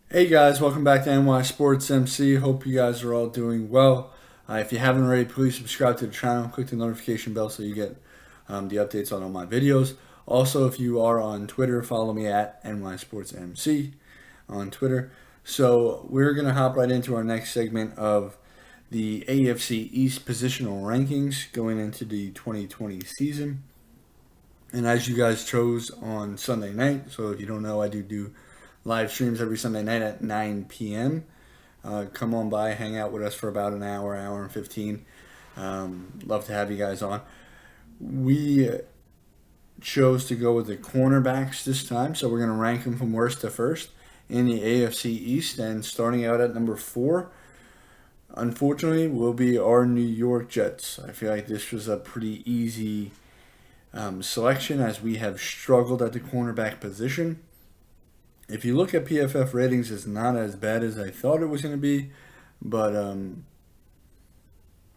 Hey guys, welcome back to NY Sports MC. Hope you guys are all doing well. If you haven't already, please subscribe to the channel. Click the notification bell so you get the updates on all my videos. Also, if you are on Twitter, follow me at NY Sports MC on Twitter. So we're going to hop right into our next segment of the AFC East positional rankings going into the 2020 season. And as you guys chose on Sunday night, so if you don't know, I do live streams every Sunday night at 9 p.m. Come on by, hang out with us for about an hour and 15. Love to have you guys on. We chose to go with the cornerbacks this time, so we're going to rank them from worst to first in the AFC East. And starting out at number 4, unfortunately, will be our New York Jets. I feel like this was a pretty easy selection as we have struggled at the cornerback position. If you look at PFF ratings, it's not as bad as I thought it was going to be, but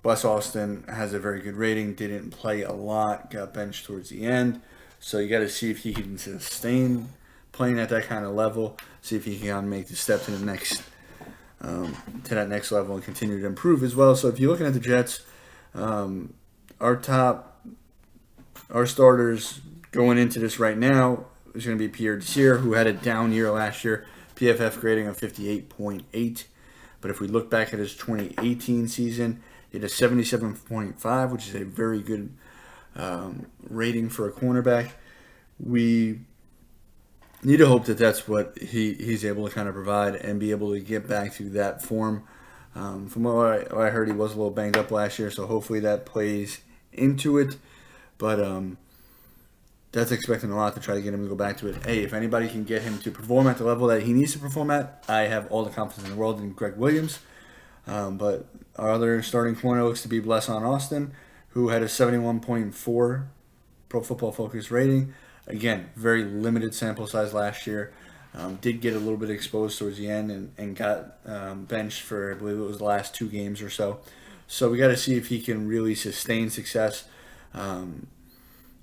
Brice Austin has a very good rating, didn't play a lot, got benched towards the end, so you got to see if he can sustain playing at that kind of level, see if he can make the step to that next level and continue to improve as well. So if you're looking at the Jets, our starters going into this right now is going to be Pierre Desir, who had a down year last year, PFF grading of 58.8. But if we look back at his 2018 season, he had a 77.5, which is a very good rating for a cornerback. We need to hope that that's what he's able to kind of provide and be able to get back to that form. From what I heard, he was a little banged up last year, so hopefully that plays into it. But that's expecting a lot to try to get him to go back to it. Hey, if anybody can get him to perform at the level that he needs to perform at, I have all the confidence in the world in Greg Williams. But our other starting corner looks to be Brice Austin, who had a 71.4 Pro Football Focus rating. Again, very limited sample size last year. Did get a little bit exposed towards the end and got benched for, I believe it was the last 2 games or so. So we got to see if he can really sustain success.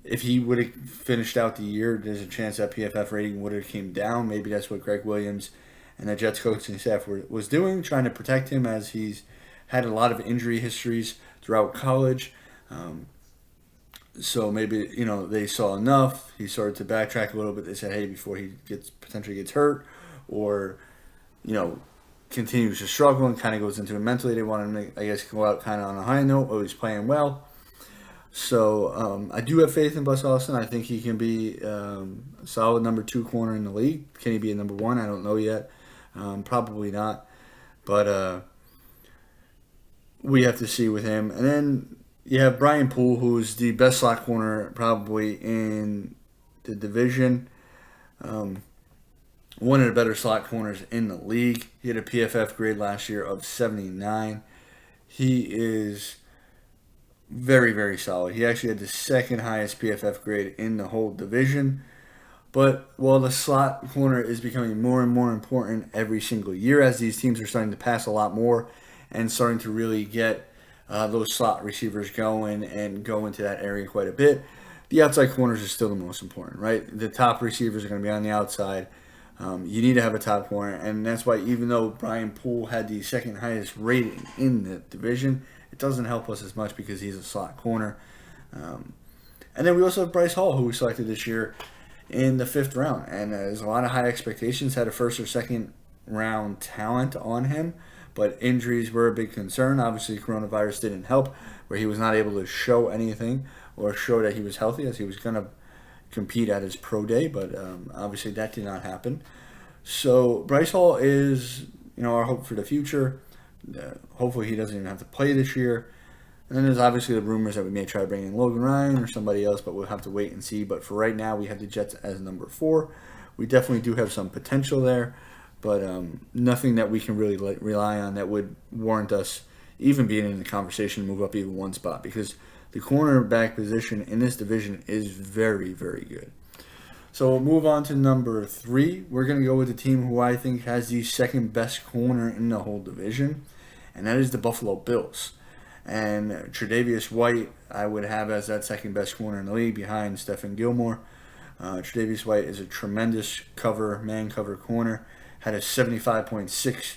If he would have finished out the year, there's a chance that PFF rating would have came down. Maybe that's what Greg Williams and the Jets coaching staff was doing, trying to protect him as he's had a lot of injury histories throughout college. So maybe they saw enough. He started to backtrack a little bit. They said, hey, before he potentially gets hurt, or continues to struggle and kind of goes into it mentally, they want him to, I guess, go out kind of on a high note. Oh, he's playing well. So I do have faith in Brice Austin. I think he can be a solid number 2 corner in the league. Can he be a number 1? I don't know yet. Probably not. But we have to see with him. And then you have Brian Poole, who's the best slot corner probably in the division. One of the better slot corners in the league. He had a PFF grade last year of 79. He is very, very solid. He actually had the second highest PFF grade in the whole division. But while the slot corner is becoming more and more important every single year as these teams are starting to pass a lot more and starting to really get those slot receivers going and go into that area quite a bit, the outside corners are still the most important, right? The top receivers are going to be on the outside. You need to have a top corner, and that's why even though Brian Poole had the second highest rating in the division, it doesn't help us as much because he's a slot corner. And then we also have Brice Hall, who we selected this year in the 5th round. And there's a lot of high expectations, had a 1st or 2nd round talent on him. But injuries were a big concern. Obviously, coronavirus didn't help, where he was not able to show anything or show that he was healthy, as he was going to compete at his pro day. But obviously that did not happen. So Brice Hall is our hope for the future. Hopefully he doesn't even have to play this year. And then there's obviously the rumors that we may try to bring in Logan Ryan or somebody else, but we'll have to wait and see. But for right now, we have the Jets as number 4. We definitely do have some potential there, but nothing that we can really rely on that would warrant us even being in the conversation to move up even one spot, because the cornerback position in this division is very, very good. So we'll move on to number 3. We're going to go with the team who I think has the second best corner in the whole division, and that is the Buffalo Bills. And Tre'Davious White, I would have as that second best corner in the league behind Stephon Gilmore. Tre'Davious White is a tremendous man cover corner. had a 75.6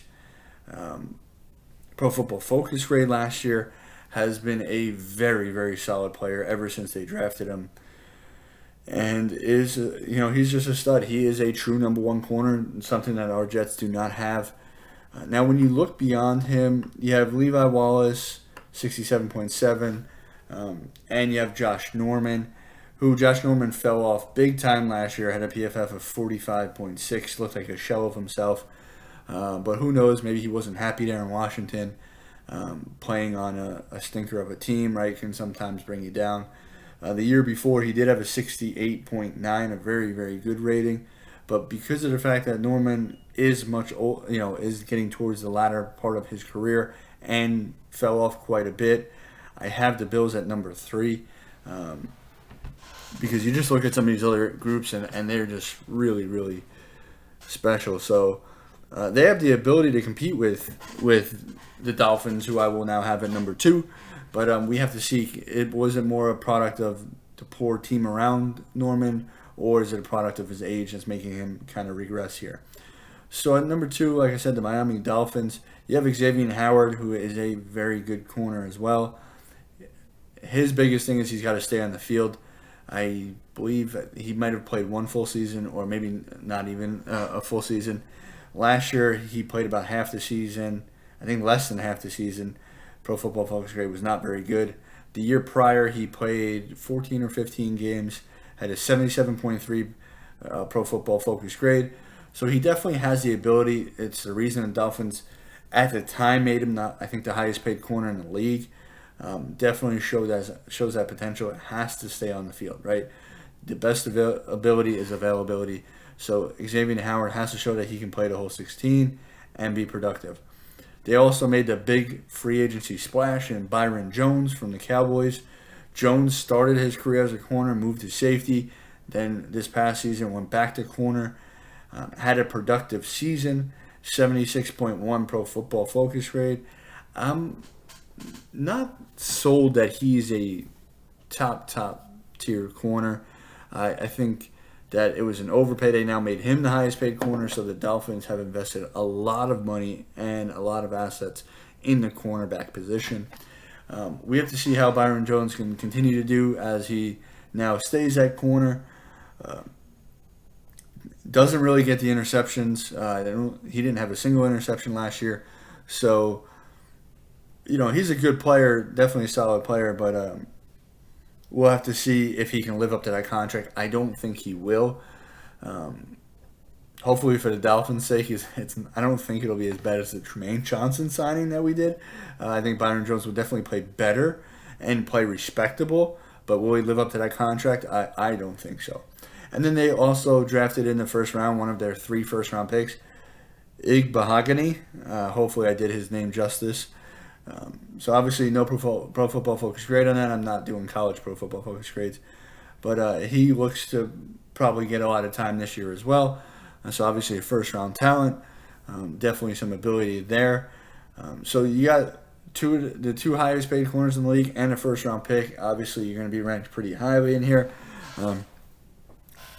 Pro Football Focus grade last year, has been a very, very solid player ever since they drafted him. And he's just a stud. He is a true number one corner, something that our Jets do not have. Now, when you look beyond him, you have Levi Wallace, 67.7, and you have Josh Norman, who Josh Norman fell off big time last year, had a PFF of 45.6, looked like a shell of himself. But who knows, maybe he wasn't happy there in Washington. Playing on a stinker of a team, right, can sometimes bring you down. The year before, he did have a 68.9, a very, very good rating. But because of the fact that Norman is much old, is getting towards the latter part of his career and fell off quite a bit, I have the Bills at number 3. Because you just look at some of these other groups and they're just really, really special. So they have the ability to compete with the Dolphins, who I will now have at number 2. But we have to see, was it more a product of the poor team around Norman, or is it a product of his age that's making him kind of regress here? So at number 2, like I said, the Miami Dolphins, you have Xavier Howard, who is a very good corner as well. His biggest thing is he's got to stay on the field. I believe he might have played one full season, or maybe not even a full season. Last year, he played about half the season. I think less than half the season. Pro Football Focus grade was not very good. The year prior, he played 14 or 15 games, had a 77.3 Pro Football Focus grade. So he definitely has the ability. It's the reason the Dolphins, at the time, made him, I think, the highest paid corner in the league. Definitely shows that potential. It has to stay on the field, right? The best ability is availability. So Xavier Howard has to show that he can play the whole 16 and be productive. They also made the big free agency splash in Byron Jones from the Cowboys. Jones started his career as a corner, moved to safety, then this past season went back to corner, had a productive season, 76.1 Pro Football Focus grade. I'm not sold that he's a top tier corner. I think that it was an overpay. They now made him the highest paid corner, so the Dolphins have invested a lot of money and a lot of assets in the cornerback position. We have to see how Byron Jones can continue to do as he now stays at corner. Doesn't really get the interceptions. He didn't have a single interception last year. So, he's a good player, definitely a solid player, but we'll have to see if he can live up to that contract. I don't think he will. Hopefully for the Dolphins' sake, I don't think it'll be as bad as the Tremaine Johnson signing that we did. I think Byron Jones will definitely play better and play respectable, but will he live up to that contract? I don't think so. And then they also drafted in the first round one of their 3 first-round picks, Igbahogany. Hopefully I did his name justice. So obviously no Pro Football Focus grade on that. I'm not doing college Pro Football Focus grades. But he looks to probably get a lot of time this year as well. So obviously a first-round talent. Definitely some ability there. So you got the two highest paid corners in the league and a first-round pick. Obviously you're going to be ranked pretty highly in here.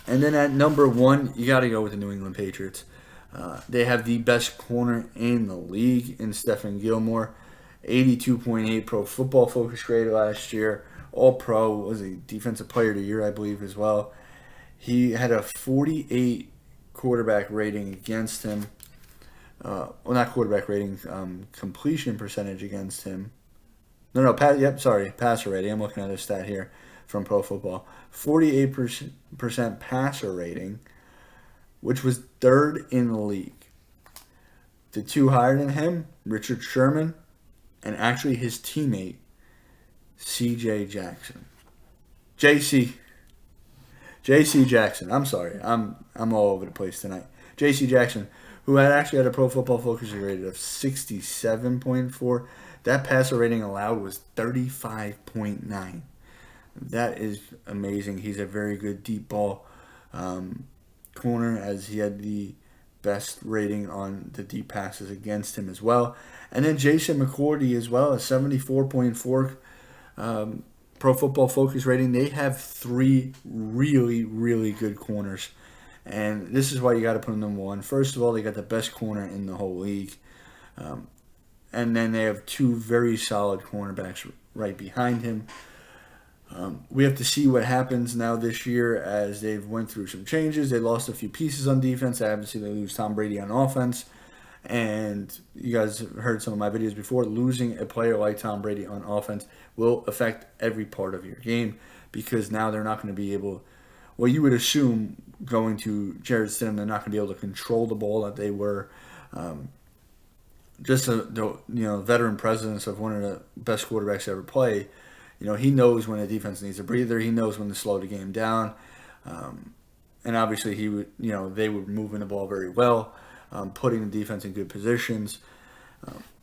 And then at number 1, you got to go with the New England Patriots. They have the best corner in the league in Stephon Gilmore. 82.8 Pro Football Focus grade last year. All-Pro, was a Defensive Player of the Year, I believe, as well. He had a 48 quarterback rating against him. Not quarterback rating, completion percentage against him. Passer rating. I'm looking at a stat here from Pro Football. 48% passer rating, which was 3rd in the league. The 2 higher than him, Richard Sherman, and actually his teammate, C.J. Jackson. J.C. Jackson. I'm sorry. I'm all over the place tonight. J.C. Jackson, who had a Pro Football Focus rating of 67.4. That passer rating allowed was 35.9. That is amazing. He's a very good deep ball corner, as he had the best rating on the deep passes against him as well. And then Jason McCourty as well, a 74.4 Pro Football Focus rating. They have 3 really, really good corners And this is why you got to put them number one. First of all, they got the best corner in the whole league. And then they have two very solid cornerbacks right behind him. We have to see what happens now this year as they've went through some changes. They lost a few pieces on defense. Obviously, they lose Tom Brady on offense. And you guys have heard some of my videos before. Losing a player like Tom Brady on offense will affect every part of your game because now they're not going to be able. Well, you would assume going to Jarrett Stidham, they're not going to be able to control the ball that they were. Just the veteran presence of one of the best quarterbacks to ever play. He knows when the defense needs a breather. He knows when to slow the game down. And obviously, they were moving the ball very well, putting the defense in good positions.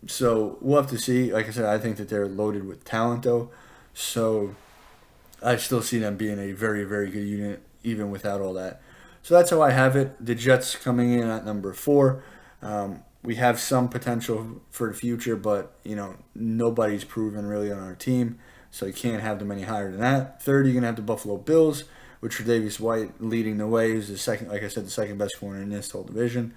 So we'll have to see. Like I said, I think that they're loaded with talent, though. So I still see them being a very, very good unit, even without all that. So that's how I have it. The Jets coming in at number 4. We have some potential for the future, but nobody's proven really on our team. So you can't have them any higher than that. Third, you're going to have the Buffalo Bills, with Tre'Davious White leading the way. He's the second, like I said, the second best corner in this whole division.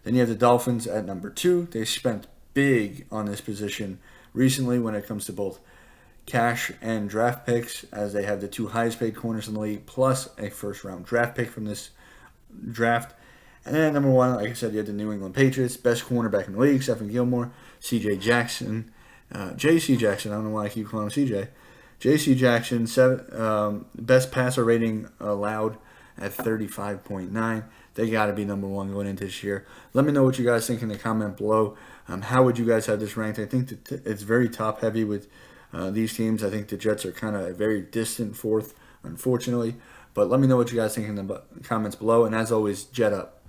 Then you have the Dolphins at number 2. They spent big on this position recently when it comes to both cash and draft picks, as they have the 2 highest paid corners in the league, plus a first-round draft pick from this draft. And then at number 1, like I said, you have the New England Patriots, best cornerback in the league, Stephen Gilmore, C.J. Jackson, J.C. Jackson, I don't know why I keep calling him C.J. J.C. Jackson, best passer rating allowed at 35.9. They got to be number 1 going into this year. Let me know what you guys think in the comment below. How would you guys have this ranked? I think that it's very top-heavy with these teams. I think the Jets are kind of a very distant 4th, unfortunately. But let me know what you guys think in the comments below. And as always, Jet up.